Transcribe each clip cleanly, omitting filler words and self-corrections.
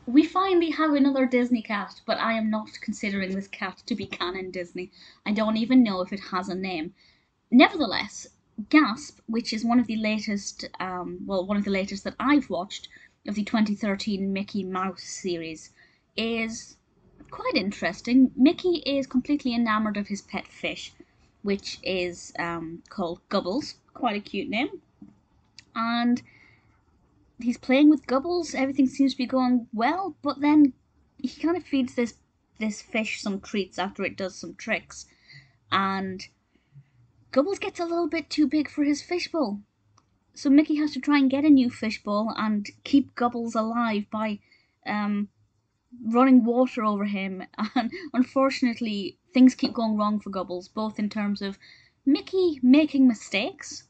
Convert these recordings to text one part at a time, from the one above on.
We finally have another Disney cat, but I am not considering this cat to be canon Disney. I don't even know if it has a name. Nevertheless, Gasp, which is one of the latest, one of the latest that I've watched of the 2013 Mickey Mouse series, is quite interesting. Mickey is completely enamored of his pet fish, which is called Gubbles. Quite a cute name. And he's playing with Gubbles. Everything seems to be going well, but then he kind of feeds this fish some treats after it does some tricks, and Gubbles gets a little bit too big for his fishbowl. So Mickey has to try and get a new fishbowl and keep Gubbles alive by um, running water over him. And unfortunately, things keep going wrong for Gubbles, both in terms of Mickey making mistakes.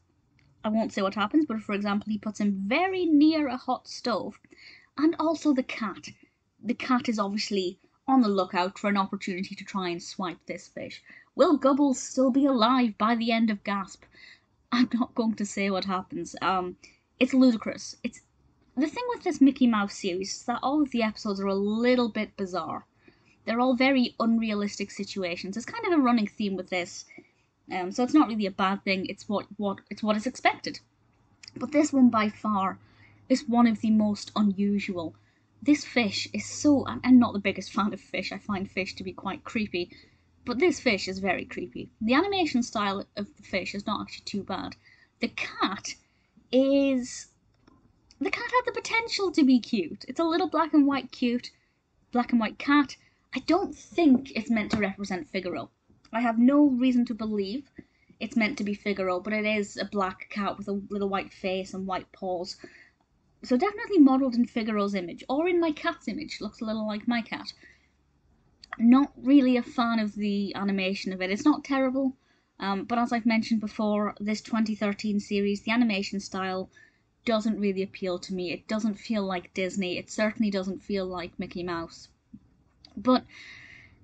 I won't say what happens, but for example, he puts him very near a hot stove. And also the cat. The cat is obviously on the lookout for an opportunity to try and swipe this fish. Will Gubbles still be alive by the end of Gasp? I'm not going to say what happens. It's ludicrous. It's the thing with this Mickey Mouse series is that all of the episodes are a little bit bizarre. They're all very unrealistic situations. It's kind of a running theme with this, so it's not really a bad thing. It's what is expected. But this one by far is one of the most unusual. This fish is so. I'm not the biggest fan of fish. I find fish to be quite creepy, but this fish is very creepy. The animation style of the fish is not actually too bad. The cat is. The cat had the potential to be cute. It's a little black and white cat. I don't think it's meant to represent Figaro. I have no reason to believe it's meant to be Figaro, but it is a black cat with a little white face and white paws. So definitely modelled in Figaro's image, or in my cat's image. Looks a little like my cat. Not really a fan of the animation of it. It's not terrible, but as I've mentioned before, this 2013 series, the animation style doesn't really appeal to me. It doesn't feel like Disney. It certainly doesn't feel like Mickey Mouse. But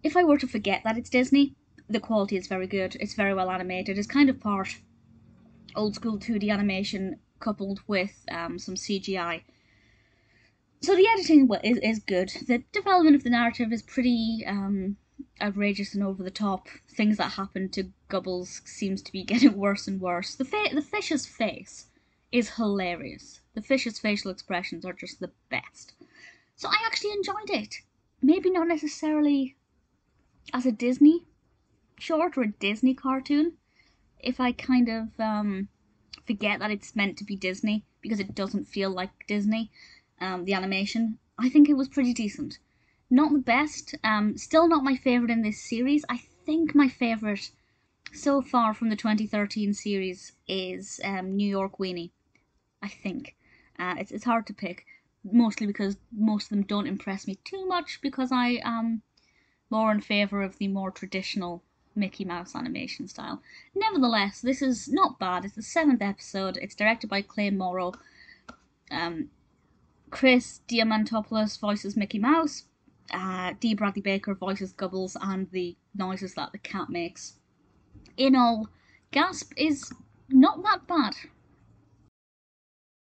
if I were to forget that it's Disney, the quality is very good. It's very well animated. It's kind of part old school 2D animation coupled with some CGI. So the editing is good. The development of the narrative is pretty outrageous and over the top. Things that happen to Gubbles seems to be getting worse and worse. The fish's face is hilarious. The fish's facial expressions are just the best. So I actually enjoyed it. Maybe not necessarily as a Disney short or a Disney cartoon. If I kind of forget that it's meant to be Disney because it doesn't feel like Disney, the animation, I think it was pretty decent. Not the best, still not my favourite in this series. I think my favourite so far from the 2013 series is New York Weenie. I think. It's hard to pick, mostly because most of them don't impress me too much because I am more in favour of the more traditional Mickey Mouse animation style. Nevertheless, this is not bad. It's the 7th episode. It's directed by Morrow. Chris Diamantopoulos voices Mickey Mouse. D. Bradley Baker voices Gubbles and the noises that the cat makes. In all, Gasp is not that bad.